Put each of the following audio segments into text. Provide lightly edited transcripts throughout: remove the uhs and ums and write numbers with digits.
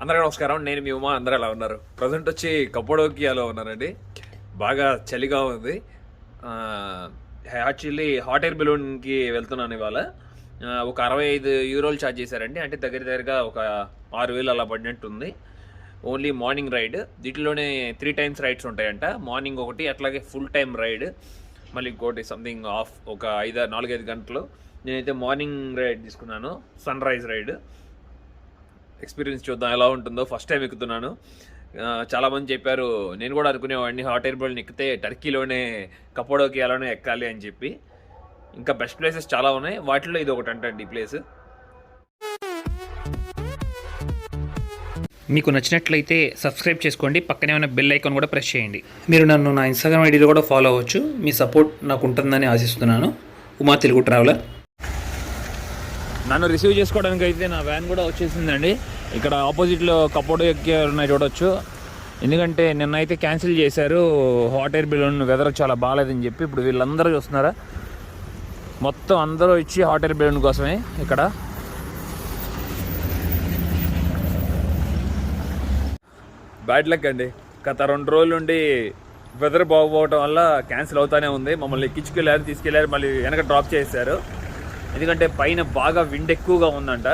అందరికీ నమస్కారం. నేను మీ ఉమా. అందరూ ఎలా ఉన్నారు? ప్రజెంట్ వచ్చి కప్పడోకియాలో ఉన్నానండి. బాగా చలిగా ఉంది. యాక్చువల్లీ హాట్ ఎయిర్ బెలూన్కి వెళ్తున్నాను ఇవాళ. ఒక 65 యూరోలు ఛార్జ్ చేశారండి. అంటే దగ్గరగా ఒక 6,000 అలా పడినట్టుంది. Only morning ride. దీంట్లోనే 3 టైమ్స్ రైడ్స్ ఉంటాయంట. మార్నింగ్ ఒకటి, అట్లాగే ఫుల్ టైం రైడ్, మళ్ళీ ఇంకోటి సంథింగ్ ఆఫ్ ఒక 4-5 గంటలు. నేనైతే మార్నింగ్ రైడ్ తీసుకున్నాను, సన్ రైజ్ రైడ్. ఎక్స్పీరియన్స్ చూద్దాం ఎలా ఉంటుందో. ఫస్ట్ టైం ఎక్కుతున్నాను. చాలామంది చెప్పారు, నేను కూడా అనుకునేవాడిని హాట్ ఎయిర్ బెలూన్ ఎక్కితే టర్కీలోనే కప్పడోకియాలోనే ఎక్కాలి అని చెప్పి. ఇంకా బెస్ట్ ప్లేసెస్ చాలా ఉన్నాయి, వాటిలో ఇది ఒకటి అంటండి ఈ ప్లేస్. మీకు నచ్చినట్లయితే సబ్స్క్రైబ్ చేసుకోండి, పక్కనే ఉన్న బెల్ ఐకాన్ కూడా ప్రెస్ చేయండి. మీరు నన్ను నా ఇన్స్టాగ్రామ్ ఐడీలో కూడా ఫాలో అవ్వచ్చు. మీ సపోర్ట్ నాకు ఉంటుందని ఆశిస్తున్నాను. ఉమా తెలుగు ట్రావెలర్. నన్ను రిసీవ్ చేసుకోవడానికి అయితే నా వ్యాన్ కూడా వచ్చేసిందండి. ఇక్కడ ఆపోజిట్లో కప్పడోకియా ఉన్నాయి చూడొచ్చు. ఎందుకంటే నిన్నైతే క్యాన్సిల్ చేశారు, హాట్ ఎయిర్ బెలూన్ వెదర్ చాలా బాగాలేదని చెప్పి. ఇప్పుడు వీళ్ళందరూ చూస్తున్నారా, మొత్తం అందరూ ఇచ్చి హాట్ ఎయిర్ బెలూన్ కోసమే. ఇక్కడ బ్యాడ్ లక్ అండి. గత 2 రోజుల నుండి వెదర్ బాగుపోవటం వల్ల క్యాన్సిల్ అవుతానే ఉంది. మమ్మల్ని తీసుకెళ్ళారు, మళ్ళీ వెనక డ్రాప్ చేశారు. ఎందుకంటే పైన బాగా విండ్ ఎక్కువగా ఉందంట.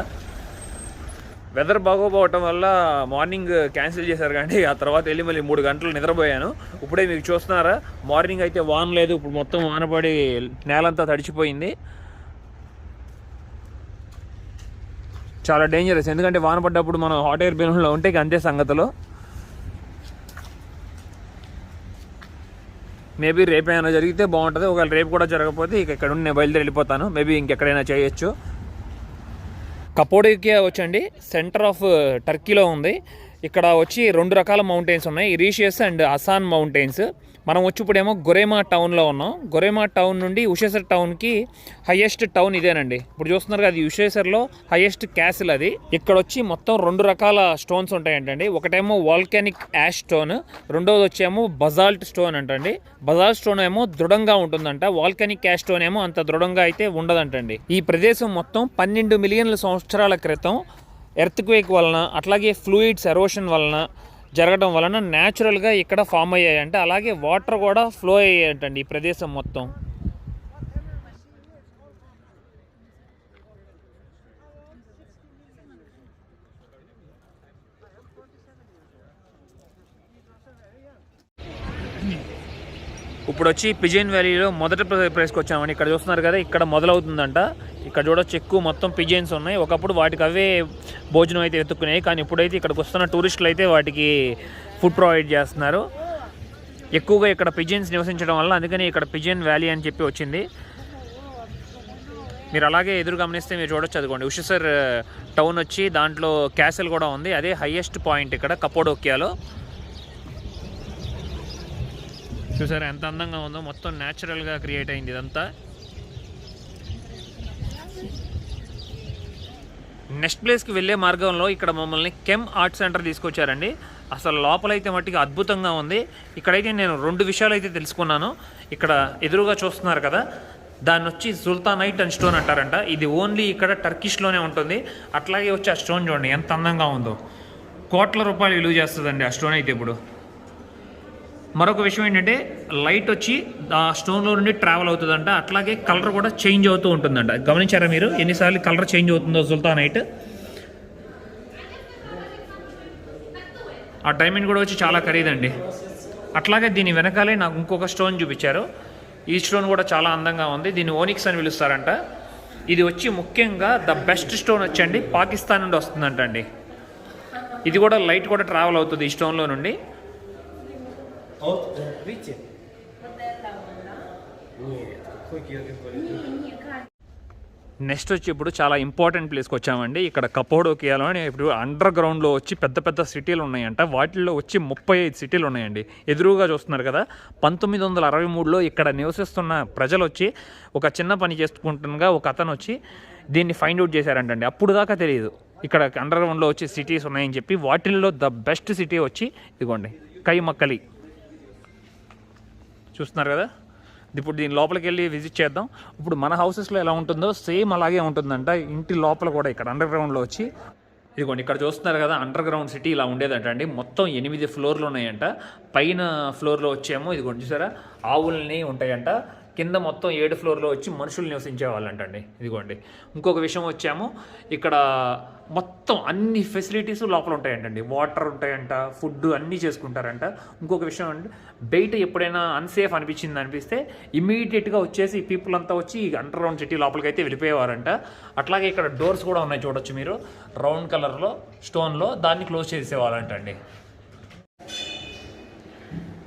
వెదర్ బాగోపోవటం వల్ల మార్నింగ్ క్యాన్సిల్ చేశారు. కానీ ఆ తర్వాత వెళ్ళి మళ్ళీ 3 గంటలు నిద్రపోయాను. ఇప్పుడే మీకు చూస్తున్నారా, మార్నింగ్ అయితే వాన లేదు, ఇప్పుడు మొత్తం వాన పడి నేలంతా తడిచిపోయింది. చాలా డేంజరస్. ఎందుకంటే వాన పడ్డప్పుడు మనం హాట్ ఎయిర్ బెలూన్లో ఉంటే అంతే సంగతులు. మేబీ రేపేమైనా జరిగితే బాగుంటుంది. ఒకవేళ రేపు కూడా జరగకపోతే ఇక ఇక్కడ ఉండి నేను బయలుదేరి వెళ్ళిపోతాను. మేబీ ఇంకెక్కడైనా చేయొచ్చు. కప్పడోకియా వచ్చండి సెంటర్ ఆఫ్ టర్కీలో ఉంది. ఇక్కడ వచ్చి 2 రకాల మౌంటైన్స్ ఉన్నాయి, ఇరీషియస్ అండ్ అసాన్ మౌంటైన్స్. మనం వచ్చి ఇప్పుడేమో గొరేమా టౌన్లో ఉన్నాం. గొరేమా టౌన్ నుండి ఉషేసర్ టౌన్కి హైయెస్ట్ టౌన్ ఇదేనండి. ఇప్పుడు చూస్తున్నారు కదా, ఉషేసర్లో హైయెస్ట్ క్యాసిల్ అది. ఇక్కడ వచ్చి మొత్తం 2 రకాల స్టోన్స్ ఉంటాయంటండి. ఒకటేమో వాల్కానిక్ యాష్ స్టోన్, రెండోది వచ్చేమో బజాల్ట్ స్టోన్ అంటండి. బజాల్ట్ స్టోన్ ఏమో దృఢంగా ఉంటుందంట, వాల్కానిక్ యాష్ స్టోన్ ఏమో అంత దృఢంగా అయితే ఉండదంటండి. ఈ ప్రదేశం మొత్తం 12 మిలియన్ల సంవత్సరాల క్రితం ఎర్త్క్వేక్ వలన, అట్లాగే ఫ్లూయిడ్స్ ఎరోషన్ వలన జరగడం వలన న్యాచురల్గా ఇక్కడ ఫామ్ అయ్యాయంటే, అలాగే వాటర్ కూడా ఫ్లో అయ్యాయంటండి ఈ ప్రదేశం మొత్తం. ఇప్పుడు వచ్చి పిజన్ వ్యాలీలో మొదటి ప్లేస్కి వచ్చామండి. ఇక్కడ చూస్తున్నారు కదా, ఇక్కడ మొదలవుతుందంట. ఇక్కడ చూడొచ్చు ఎక్కువ మొత్తం పిజన్స్ ఉన్నాయి. ఒకప్పుడు వాటికి అవే భోజనం అయితే ఎత్తుక్కునేవి, కానీ ఇప్పుడైతే ఇక్కడికి వస్తున్న టూరిస్టులు అయితే వాటికి ఫుడ్ ప్రొవైడ్ చేస్తున్నారు. ఎక్కువగా ఇక్కడ పిజన్స్ నివసించడం వల్ల అందుకని ఇక్కడ పిజన్ వ్యాలీ అని చెప్పి వచ్చింది. మీరు అలాగే ఎదురు గమనిస్తే మీరు చూడొచ్చు, అదిగోండి ఉషేసర్ టౌన్ వచ్చి దాంట్లో క్యాసిల్ కూడా ఉంది. అదే హైయెస్ట్ పాయింట్ ఇక్కడ కప్పడోకియాలో. చూసారా ఎంత అందంగా ఉందో, మొత్తం న్యాచురల్గా క్రియేట్ అయింది ఇదంతా. నెక్స్ట్ ప్లేస్కి వెళ్ళే మార్గంలో ఇక్కడ మమ్మల్ని కెమ్ ఆర్ట్ సెంటర్ తీసుకొచ్చారండి. అసలు లోపలైతే మట్టికి అద్భుతంగా ఉంది. ఇక్కడైతే నేను 2 విషయాలు అయితే తెలుసుకున్నాను. ఇక్కడ ఎదురుగా చూస్తున్నారు కదా, దాన్ని వచ్చి సుల్తానైట్ అండ్ స్టోన్ అంటారంట. ఇది ఓన్లీ ఇక్కడ టర్కిష్లోనే ఉంటుంది. అట్లాగే వచ్చి ఆ స్టోన్ చూడండి ఎంత అందంగా ఉందో. కోట్ల రూపాయలు విలువ చేస్తుందండి ఆ స్టోన్ అయితే. ఇప్పుడు మరొక విషయం ఏంటంటే, లైట్ వచ్చి ఆ స్టోన్లో నుండి ట్రావెల్ అవుతుందంట. అట్లాగే కలర్ కూడా చేంజ్ అవుతూ ఉంటుందంట. గమనించారా మీరు ఎన్నిసార్లు కలర్ చేంజ్ అవుతుందో సుల్తానైట్? ఆ డైమండ్ కూడా వచ్చి చాలా ఖరీదండి. అట్లాగే దీని వెనకాలే నాకు ఇంకొక స్టోన్ చూపించారు. ఈ స్టోన్ కూడా చాలా అందంగా ఉంది. దీన్ని ఓనిక్స్ అని పిలుస్తారంట. ఇది వచ్చి ముఖ్యంగా ద బెస్ట్ స్టోన్ వచ్చండి పాకిస్తాన్ నుండి వస్తుందంట అండి. ఇది కూడా లైట్ కూడా ట్రావెల్ అవుతుంది ఈ స్టోన్లో నుండి. నెక్స్ట్ వచ్చి ఇప్పుడు చాలా ఇంపార్టెంట్ ప్లేస్కి వచ్చామండి. ఇక్కడ కప్పడోకియాలో ఇప్పుడు అండర్ గ్రౌండ్లో వచ్చి పెద్ద పెద్ద సిటీలు ఉన్నాయంట. వాటిల్లో వచ్చి 35 సిటీలు ఉన్నాయండి. ఎదురుగా చూస్తున్నారు కదా, 1963లో ఇక్కడ నివసిస్తున్న ప్రజలు వచ్చి ఒక చిన్న పని చేసుకుంటుండగా ఒక అతను వచ్చి దీన్ని ఫైండ్ అవుట్ చేశారంటండి. అప్పుడు దాకా తెలియదు ఇక్కడ అండర్ గ్రౌండ్లో వచ్చి సిటీస్ ఉన్నాయని చెప్పి. వాటిల్లో ద బెస్ట్ సిటీ వచ్చి ఇదిగోండి కైమక్కలి. చూస్తున్నారు కదా, ఇప్పుడు దీని లోపలికి వెళ్ళి విజిట్ చేద్దాం. ఇప్పుడు మన హౌసెస్లో ఎలా ఉంటుందో సేమ్ అలాగే ఉంటుందంట. ఇంటి లోపల కూడా ఇక్కడ అండర్ గ్రౌండ్లో వచ్చి ఇదిగోండి ఇక్కడ చూస్తున్నారు కదా, అండర్ గ్రౌండ్ సిటీ ఇలా ఉండేదంట అండి. మొత్తం 8 ఫ్లోర్లు ఉన్నాయంట. పైన ఫ్లోర్లో వచ్చేమో ఇదిగోండి చూసారా ఆవుల్ని ఉంటాయంట. కింద మొత్తం 7 ఫ్లోర్లో వచ్చి మనుషులు నివసించే వాళ్ళంటండి. ఇదిగోండి ఇంకొక విషయం వచ్చాము, ఇక్కడ మొత్తం అన్ని ఫెసిలిటీస్ లోపల ఉంటాయంటండి. వాటర్ ఉంటాయంట, ఫుడ్ అన్నీ చేసుకుంటారంట. ఇంకొక విషయం అంటే బయట ఎప్పుడైనా అన్సేఫ్ అనిపిస్తే ఇమీడియట్గా వచ్చేసి పీపుల్ అంతా వచ్చి అండర్ గ్రౌండ్ సిటీ లోపలికి అయితే వెళ్ళిపోయేవారంట. అట్లాగే ఇక్కడ డోర్స్ కూడా ఉన్నాయి చూడొచ్చు మీరు, రౌండ్ కలర్లో స్టోన్లో, దాన్ని క్లోజ్ చేసేవాళ్ళంటండి.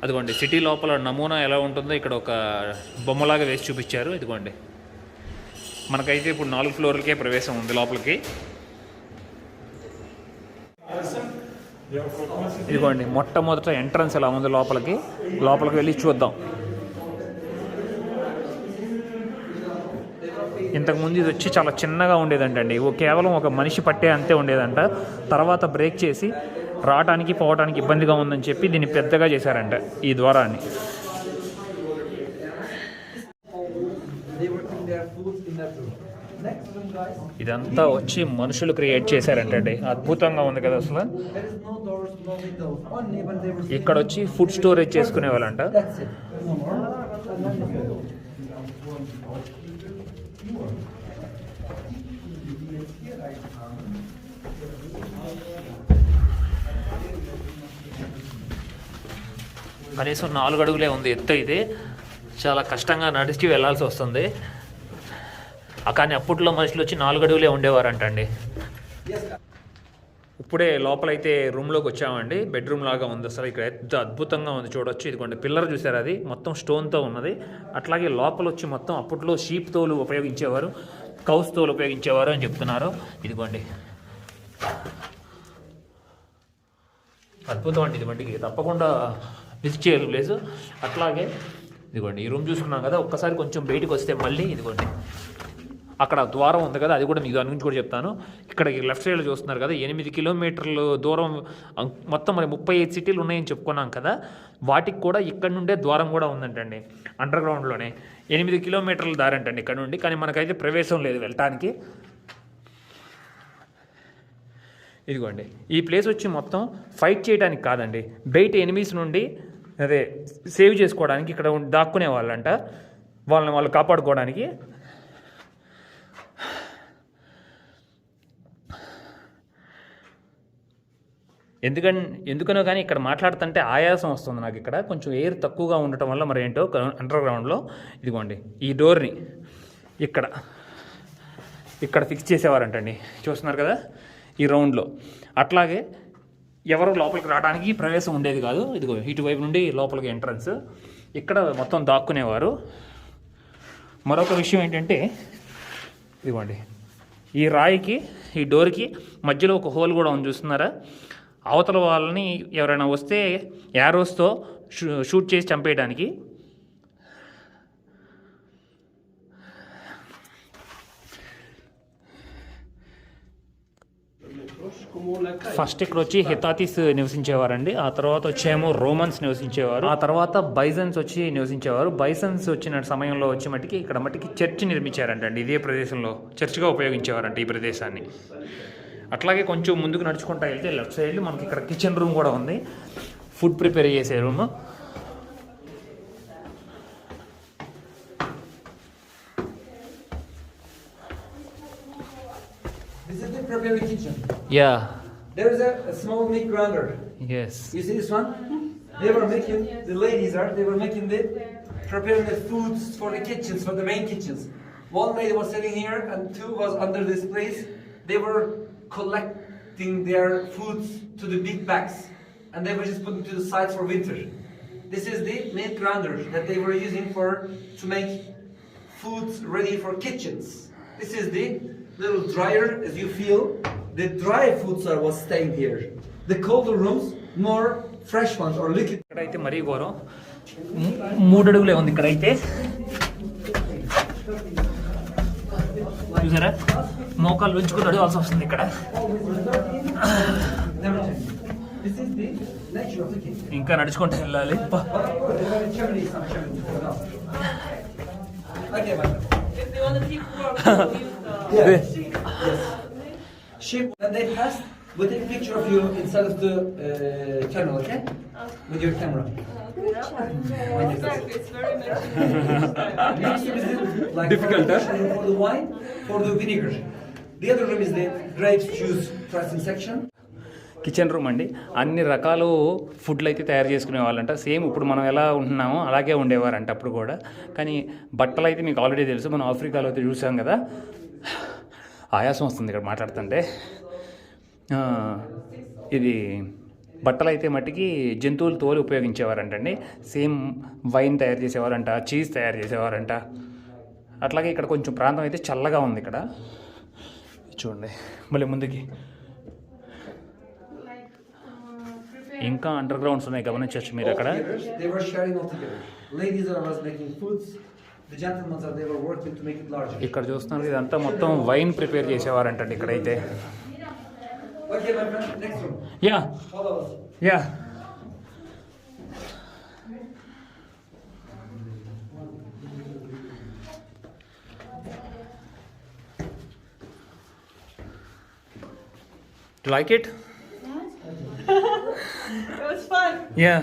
అదిగోండి సిటీ లోపల నమూనా ఎలా ఉంటుందో ఇక్కడ ఒక బొమ్మలాగా వేసి చూపించారు. ఇదిగోండి మనకైతే ఇప్పుడు 4 ఫ్లోర్లకే ప్రవేశం ఉంది లోపలికి. ఇదిగోండి మొట్టమొదట ఎంట్రన్స్ ఎలా ఉంది లోపలికి వెళ్ళి చూద్దాం. ఇంతకుముందు ఇది వచ్చి చాలా చిన్నగా ఉండేదంటండి, కేవలం ఒక మనిషి పట్టే అంతే ఉండేదంట. తర్వాత బ్రేక్ చేసి రావడానికి పోవడానికి ఇబ్బందిగా ఉందని చెప్పి దీన్ని పెద్దగా చేశారంట ఈ ద్వారాన్ని. ఇదంతా వచ్చి మనుషులు క్రియేట్ చేశారంటండి. అద్భుతంగా ఉంది కదా అసలు. ఇక్కడ వచ్చి ఫుడ్ స్టోరేజ్ చేసుకునే వాళ్ళంట. కనీసం 4 అడుగులే ఉంది ఎత్తు. ఇది చాలా కష్టంగా నడిచి వెళ్ళాల్సి వస్తుంది. కానీ అప్పట్లో మనుషులు వచ్చి 4 అడుగులే ఉండేవారంటండి. ఇప్పుడే లోపలైతే రూమ్లోకి వచ్చామండి. బెడ్రూమ్ లాగా ఉంది అసలు. ఇక్కడ ఎంత అద్భుతంగా ఉంది చూడొచ్చు. ఇదిగోండి పిల్లర్ చూసారు, అది మొత్తం స్టోన్తో ఉన్నది. అట్లాగే లోపల వచ్చి మొత్తం అప్పట్లో షీప్ తోలు ఉపయోగించేవారు, కౌస్ తోలు ఉపయోగించేవారు అని చెప్తున్నారు. ఇదిగోండి అద్భుతం అండి. ఇదిగోండి తప్పకుండా విజిట్ చేయాలి ప్లేస్. అట్లాగే ఇదిగోండి ఈ రూమ్ చూసుకున్నాం కదా, ఒక్కసారి కొంచెం బయటకు వస్తే మళ్ళీ ఇదిగోండి అక్కడ ద్వారం ఉంది కదా, అది కూడా మీకు దాని గురించి కూడా చెప్తాను. ఇక్కడ లెఫ్ట్ సైడ్లో చూస్తున్నారు కదా, 8 కిలోమీటర్లు దూరం, మొత్తం మరి 35 సిటీలు ఉన్నాయని చెప్పుకున్నాం కదా, వాటికి కూడా ఇక్కడ నుండే ద్వారం కూడా ఉందంటండి. అండర్ గ్రౌండ్లోనే 8 కిలోమీటర్ల దారి అంటండి ఇక్కడ నుండి. కానీ మనకైతే ప్రవేశం లేదు వెళ్ళటానికి. ఇదిగోండి ఈ ప్లేస్ వచ్చి మొత్తం ఫైట్ చేయడానికి కాదండి, బయట ఎనిమీస్ నుండి సేవ్ చేసుకోవడానికి ఇక్కడ దాక్కునే వాళ్ళంట, వాళ్ళు కాపాడుకోవడానికి. ఎందుకనో కానీ ఇక్కడ మాట్లాడుతుంటే ఆయాసం వస్తుంది నాకు. ఇక్కడ కొంచెం ఎయిర్ తక్కువగా ఉండటం వల్ల మరి ఏంటో అండర్ గ్రౌండ్లో. ఇదిగోండి ఈ డోర్ని ఇక్కడ ఫిక్స్ చేసేవారంటండి, చూస్తున్నారు కదా ఈ రౌండ్లో. అట్లాగే ఎవరు లోపలికి రావడానికి ప్రవేశం ఉండేది కాదు. ఇదిగో ఇటువైపు నుండి లోపలికి ఎంట్రన్స్, ఇక్కడ మొత్తం దాక్కునేవారు. మరొక విషయం ఏంటంటే ఇదిగోండి ఈ రాయికి, ఈ డోర్కి మధ్యలో ఒక హోల్ కూడా ఉంది చూస్తున్నారా. అవతల వాళ్ళని ఎవరైనా వస్తే యారోస్తో షూట్ చేసి చంపేయడానికి. ఫస్ట్ ఇక్కడ వచ్చి హెతాతిస్ నివసించేవారండి. ఆ తర్వాత వచ్చేమో రోమన్స్ నివసించేవారు. ఆ తర్వాత బైజన్స్ వచ్చి నివసించేవారు. బైసన్స్ వచ్చిన సమయంలో వచ్చి మట్టికి ఇక్కడ మట్టికి చర్చ్ నిర్మించారంటండి. ఇదే ప్రదేశంలో చర్చ్గా ఉపయోగించేవారంట ఈ ప్రదేశాన్ని. అట్లాగే కొంచెం ముందుకు నడుచుకుంటా వెళ్తే లెఫ్ట్ సైడ్ మనకి ఇక్కడ కిచెన్ రూమ్ కూడా ఉంది, ఫుడ్ ప్రిపేర్ చేసే room. This is the preparing kitchen. Yeah. There is a small meat grinder. Yes. You see this one? They were making, the ladies they were making preparing the foods for the kitchens, for the main kitchens. One lady was sitting here and 2 was under this place. They were collecting their foods to the big bags and they were just putting to the side for winter. This is the meat grinder that they were using to make foods ready for kitchens. This is the little dryer, as you feel. The dry foods was staying here. The colder rooms, more fresh ones or liquid. ఇక్కడైతే మరీ ఘోరం, 3 అడుగులే ఉంది ఇక్కడైతే. చూసారా మోకాలు ఉంచుకుని అడగాల్సి వస్తుంది ఇక్కడ. ఇంకా నడుచుకుంటూ వెళ్ళాలి. Sheep, when they passed We'll take a picture of you inside of the tunnel, okay? With your camera. It's very much. This room is the, like Difficult, huh? for the wine, for the vinegar. The other room is the grapes juice pressing section. Kitchen room అండి. అన్ని రకాలు ఫుడ్లు అయితే తయారు చేసుకునే వాళ్ళంట. Same ఇప్పుడు మనం ఎలా ఉంటున్నామో అలాగే ఉండేవారంట అప్పుడు కూడా. కానీ బట్టలు అయితే మీకు ఆల్రెడీ తెలుసు, మనం ఆఫ్రికాలో అయితే చూసాం కదా. ఆయాసం వస్తుంది ఇక్కడ మాట్లాడుతుంటే. ఇది బట్టలు అయితే మట్టికి జంతువులు తోలు ఉపయోగించేవారంటండి. సేమ్ వైన్ తయారు చేసేవారంట, చీజ్ తయారు చేసేవారంట. అట్లాగే ఇక్కడ కొంచెం ప్రాంతం అయితే చల్లగా ఉంది ఇక్కడ. చూడండి మళ్ళీ ముందుకి ఇంకా అండర్ గ్రౌండ్స్ ఉన్నాయి, గమనించవచ్చు మీరు అక్కడ. They were sharing all together. Ladies are was making foods. The gentlemen are they were working to make it larger. ఇక్కడ చూస్తున్నారు ఇదంతా మొత్తం వైన్ ప్రిపేర్ చేసేవారంటండి ఇక్కడైతే. Okay, my friend, next room. Yeah Follow us. Yeah like it? It was fun. Yeah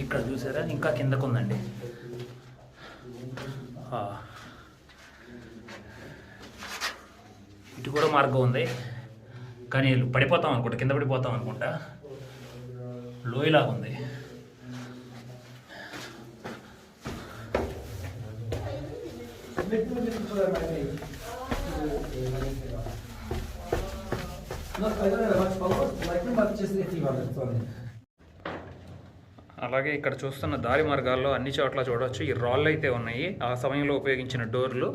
ఇక్కడ చూసారా ఇంకా కిందకు ఉందండి. ఇటు కూడా మార్గం ఉంది, కానీ పడిపోతాం అనుకుంటా, కింద పడిపోతాం అనుకుంటా. లోయలాగా ఉంది. No, I don't have much followers, like me, but just 81, sorry. అలాగే ఇక్కడ చూస్తున్న దారి మార్గాల్లో అన్ని చోట్ల చూడవచ్చు ఈ రాళ్ళు అయితే ఉన్నాయి, ఆ సమయంలో ఉపయోగించిన డోర్లు.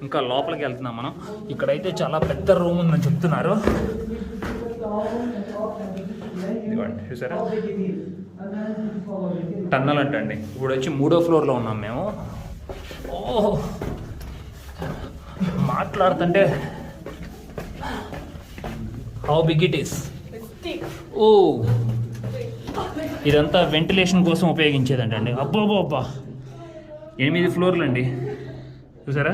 ఇంకా లోపలికి వెళ్తున్నాం మనం. ఇక్కడైతే చాలా పెద్ద రూమ్ ఉందని చెప్తున్నారు. ఇదిగోండి చూసారా, టన్నల్ అంటండి. ఇప్పుడు వచ్చి 3వ ఫ్లోర్లో ఉన్నాం మేము. ఓ మాట్లాడుతుంటే హౌ బిగ్ ఇట్ ఈస్. ఓ ఇదంతా వెంటిలేషన్ కోసం ఉపయోగించేదంటండి. అబ్బా 8 ఫ్లోర్లు అండి, చూసారా.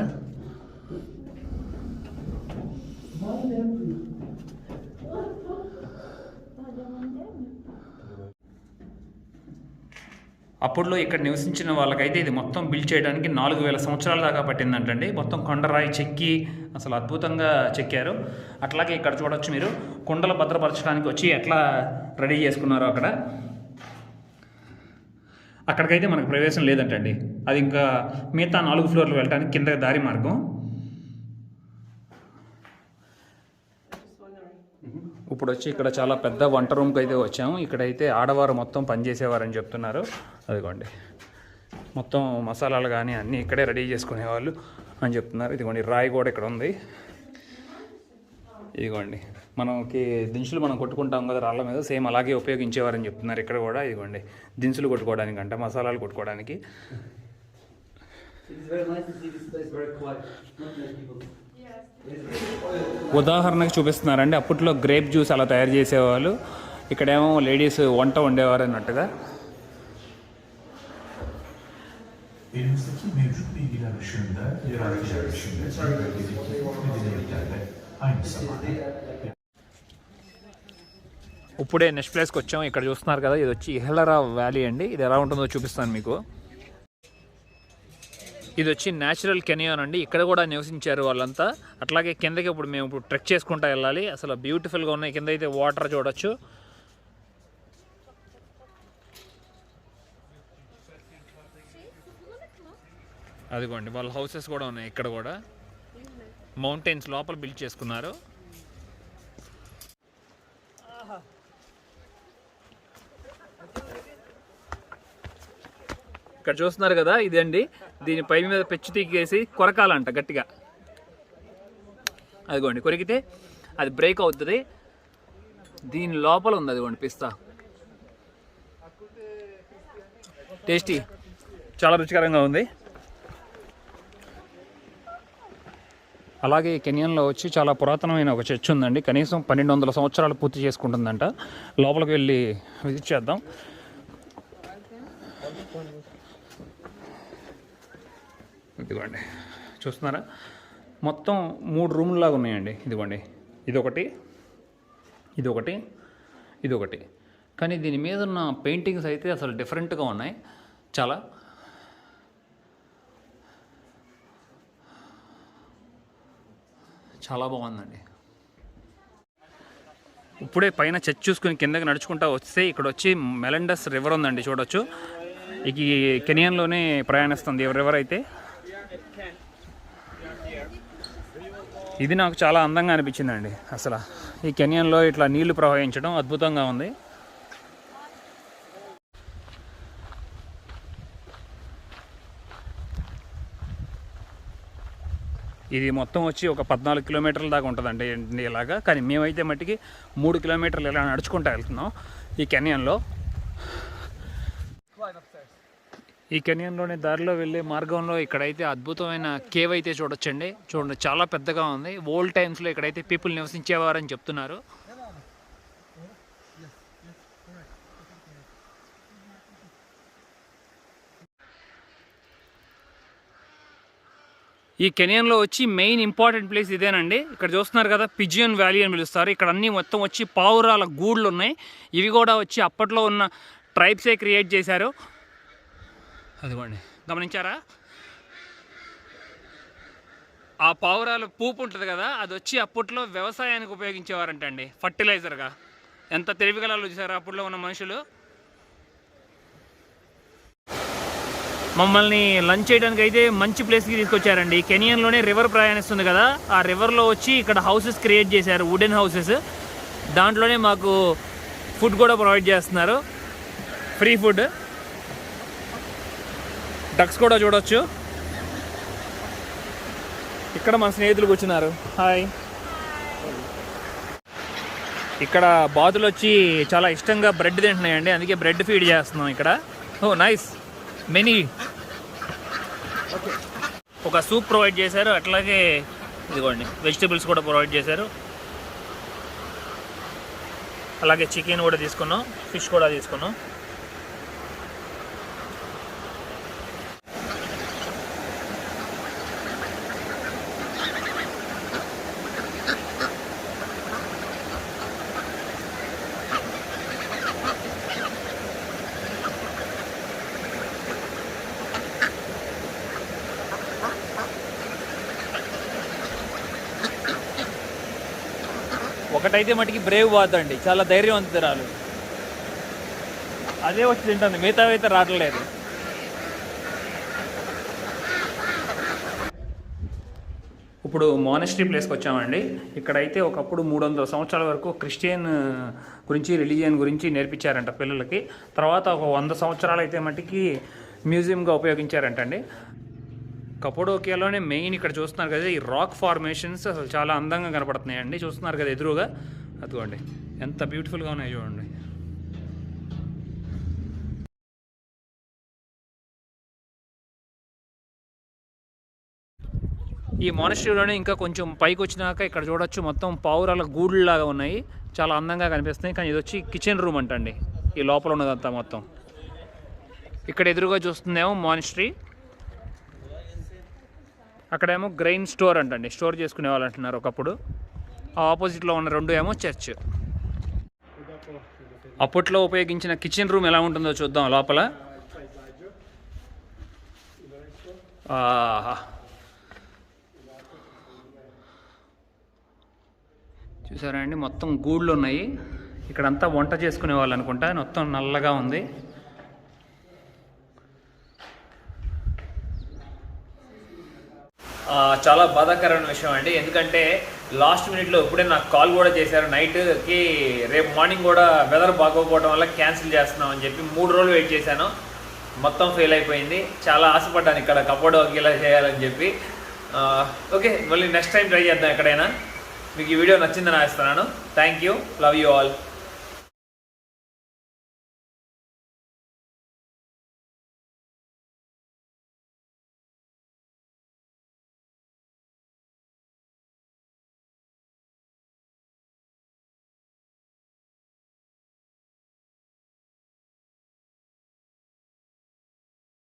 అప్పట్లో ఇక్కడ నివసించిన వాళ్ళకైతే ఇది మొత్తం బిల్డ్ చేయడానికి 4000 సంవత్సరాల దాకా పట్టిందంటండి. మొత్తం కొండరాయి చెక్కి అసలు అద్భుతంగా చెక్కారు. అట్లాగే ఇక్కడ చూడొచ్చు మీరు కుండలు భద్రపరచడానికి వచ్చి ఎట్లా రెడీ చేసుకున్నారో అక్కడ. అక్కడికైతే మనకు ప్రవేశం లేదంటండి. అది ఇంకా మిగతా 4 ఫ్లోర్లు వెళ్ళడానికి కింద దారి మార్గం. ఇప్పుడు వచ్చి ఇక్కడ చాలా పెద్ద వంట రూమ్కి అయితే వచ్చాము. ఇక్కడైతే ఆడవారు మొత్తం పనిచేసేవారని చెప్తున్నారు. అదిగోండి మొత్తం మసాలాలు కానీ అన్నీ ఇక్కడే రెడీ చేసుకునేవాళ్ళు అని చెప్తున్నారు. ఇదిగోండి రాయి కూడా ఇక్కడ ఉంది. ఇదిగోండి మనకి దినుసులు మనం కొట్టుకుంటాం కదా రాళ్ళ మీద, సేమ్ అలాగే ఉపయోగించేవారని చెప్తున్నారు ఇక్కడ కూడా. ఇదిగోండి దినుసులు కొట్టుకోవడానికి అంట, మసాలాలు కొట్టుకోవడానికి. ఉదాహరణకు చూపిస్తున్నారండి, అప్పట్లో గ్రేప్ జ్యూస్ అలా తయారు చేసేవాళ్ళు. ఇక్కడేమో లేడీస్ వంట వండేవారు అన్నట్టుగా. Elimizdeki mevcut bilgiler ışığında yerel ticaretinde bölgedeki dinamiklerle aynı zamanda ఇప్పుడే నెక్స్ట్ ప్లేస్కి వచ్చాం. ఇక్కడ చూస్తున్నారు కదా, ఇది వచ్చి ఇహలరా వ్యాలీ అండి. ఇది ఎలా ఉంటుందో చూపిస్తాను మీకు. ఇది వచ్చి న్యాచురల్ కెనియాన్ అండి. ఇక్కడ కూడా నివసించారు వాళ్ళంతా. అట్లాగే కిందకి ఇప్పుడు మేము ఇప్పుడు ట్రెక్ చేసుకుంటూ వెళ్ళాలి. అసలు బ్యూటిఫుల్గా ఉన్నాయి. కింద అయితే వాటర్ చూడొచ్చు. అదిగోండి వాళ్ళ హౌసెస్ కూడా ఉన్నాయి ఇక్కడ కూడా. మౌంటైన్స్ లోపల బిల్డ్ చేసుకున్నారు. ఇక్కడ చూస్తున్నారు కదా, ఇదండి. దీని పై మీద పెచ్చు తీకేసి కొరకాలంట గట్టిగా. అదిగోండి కొరికితే అది బ్రేక్ అవుతుంది. దీని లోపల ఉంది అదిగోండి పిస్తా. టేస్టీ, చాలా రుచికరంగా ఉంది. అలాగే కెనియన్లో వచ్చి చాలా పురాతనమైన ఒక చర్చ్ ఉందండి. కనీసం 1200 సంవత్సరాలు పూర్తి చేసుకుంటుందంట. లోపలికి వెళ్ళి విజిట్ చేద్దాం. ఇదిగోండి చూస్తున్నారా, మొత్తం 3 రూముల్లాగా ఉన్నాయండి. ఇదిగోండి, ఇదొకటి, ఇదొకటి, ఇదొకటి. కానీ దీని మీద ఉన్న పెయింటింగ్స్ అయితే అసలు డిఫరెంట్గా ఉన్నాయి చాలా. చాలా బాగుందండి. ఇప్పుడే పైన చర్చ్ చూసుకుని కిందకి నడుచుకుంటా వస్తే ఇక్కడ వచ్చి మెలండస్ రివర్ ఉందండి, చూడొచ్చు. ఈ కెనియన్లోనే ప్రయాణిస్తుంది రివర్ అయితే. ఇది నాకు చాలా అందంగా అనిపించిందండి. అసలు ఈ కెనియన్లో ఇట్లా నీళ్లు ప్రవహించడం అద్భుతంగా ఉంది. ఇది మొత్తం వచ్చి ఒక 14 కిలోమీటర్ల దాకా ఉంటుందండి ఇలాగా. కానీ మేమైతే మట్టికి 3 కిలోమీటర్లు ఇలా నడుచుకుంటూ వెళ్తున్నాం ఈ కెనియన్లో. ఈ కెనియన్లోని దారిలో వెళ్ళే మార్గంలో ఇక్కడైతే అద్భుతమైన కేవ్ అయితే చూడొచ్చండి. చూడండి, చాలా పెద్దగా ఉంది. ఓల్డ్ టైమ్స్లో ఇక్కడైతే పీపుల్ నివసించేవారని చెప్తున్నారు. ఈ కెనియన్లో వచ్చి మెయిన్ ఇంపార్టెంట్ ప్లేస్ ఇదేనండి. ఇక్కడ చూస్తున్నారు కదా, పిజియన్ వ్యాలీ అని పిలుస్తారు. ఇక్కడ అన్నీ మొత్తం వచ్చి పావురాల గూళ్ళు ఉన్నాయి. ఇవి కూడా వచ్చి అప్పట్లో ఉన్న ట్రైబ్సే క్రియేట్ చేశారు. అదిగోండి, గమనించారా? ఆ పావురాల పూపు ఉంటుంది కదా, అది వచ్చి అప్పట్లో వ్యవసాయానికి ఉపయోగించేవారంటండి, ఫర్టిలైజర్గా. ఎంత తెలివిగలలో చూసారు అప్పట్లో ఉన్న మనుషులు. మమ్మల్ని లంచ్ చేయడానికి అయితే మంచి ప్లేస్కి తీసుకొచ్చారండి. కెనియన్లోనే రివర్ ప్రయాణిస్తుంది కదా, ఆ రివర్లో వచ్చి ఇక్కడ హౌసెస్ క్రియేట్ చేశారు, వుడెన్ హౌసెస్. దాంట్లోనే మాకు ఫుడ్ కూడా ప్రొవైడ్ చేస్తున్నారు, ఫ్రీ ఫుడ్. డక్స్ కూడా చూడవచ్చు. ఇక్కడ మన స్నేహితులు కూర్చున్నారు. హాయ్. ఇక్కడ బాతులు వచ్చి చాలా ఇష్టంగా బ్రెడ్ తింటున్నాయండి, అందుకే బ్రెడ్ ఫీడ్ చేస్తున్నాం ఇక్కడ. ఓ నైస్. మెనీ ఒక సూప్ ప్రొవైడ్ చేశారు, అట్లాగే ఇదిగోండి వెజిటబుల్స్ కూడా ప్రొవైడ్ చేశారు. అలాగే చికెన్ కూడా తీసుకున్నాం, ఫిష్ కూడా తీసుకున్నాం. ఒకటైతే మటుకి బ్రేవ్ బాత్ అండి, చాలా ధైర్యవంతురాలు. అదే వచ్చి తింటుంది, మిగతా అయితే రావట్లేదు. ఇప్పుడు మోనస్ట్రీ ప్లేస్కి వచ్చామండి. ఇక్కడైతే ఒకప్పుడు 300 సంవత్సరాల వరకు క్రిస్టియన్ గురించి, రిలీజియన్ గురించి నేర్పించారంట పిల్లలకి. తర్వాత ఒక 100 సంవత్సరాలు అయితే మటుకి మ్యూజియంగా ఉపయోగించారంటండి. కపడోకియాలోనే మెయిన్ ఇక్కడ చూస్తున్నారు కదా, ఈ రాక్ ఫార్మేషన్స్ అసలు చాలా అందంగా కనపడుతున్నాయండి. చూస్తున్నారు కదా ఎదురుగా, అదిగోండి ఎంత బ్యూటిఫుల్గా ఉన్నాయి చూడండి. ఈ మానస్ట్రీలోనే ఇంకా కొంచెం పైకి వచ్చినాక ఇక్కడ చూడొచ్చు, మొత్తం పావురాల గూడులాగా ఉన్నాయి, చాలా అందంగా కనిపిస్తున్నాయి. కానీ ఇది వచ్చి కిచెన్ రూమ్ అంటండి, ఈ లోపల ఉన్నదంతా మొత్తం. ఇక్కడ ఎదురుగా చూస్తుందేమో మానస్ట్రీ, అక్కడేమో గ్రెయిన్ స్టోర్ అంటండి, స్టోర్ చేసుకునే వాళ్ళు అంటున్నారు ఒకప్పుడు. ఆ ఆపోజిట్లో ఉన్న 2 ఏమో చర్చ్. అప్పట్లో ఉపయోగించిన కిచెన్ రూమ్ ఎలా ఉంటుందో చూద్దాం లోపల. చూసారా అండి, మొత్తం గూళ్ళు ఉన్నాయి. ఇక్కడంతా వంట చేసుకునే వాళ్ళు అనుకుంటా, మొత్తం నల్లగా ఉంది. చాలా బాధాకరమైన విషయం అండి, ఎందుకంటే లాస్ట్ మినిట్లో ఇప్పుడే నాకు కాల్ కూడా చేశారు నైట్కి, రేపు మార్నింగ్ కూడా వెదర్ బాగోకపోవడం వల్ల క్యాన్సిల్ చేస్తున్నాం అని చెప్పి. 3 రోజులు వెయిట్ చేశాను, మొత్తం ఫెయిల్ అయిపోయింది. చాలా ఆశపడ్డాను ఇక్కడ కపడోకియా చేయాలని చెప్పి. ఓకే, మళ్ళీ నెక్స్ట్ టైం ట్రై చేద్దాం ఎక్కడైనా. మీకు ఈ వీడియో నచ్చిందని ఆశిస్తున్నాను. Thank you, love you all.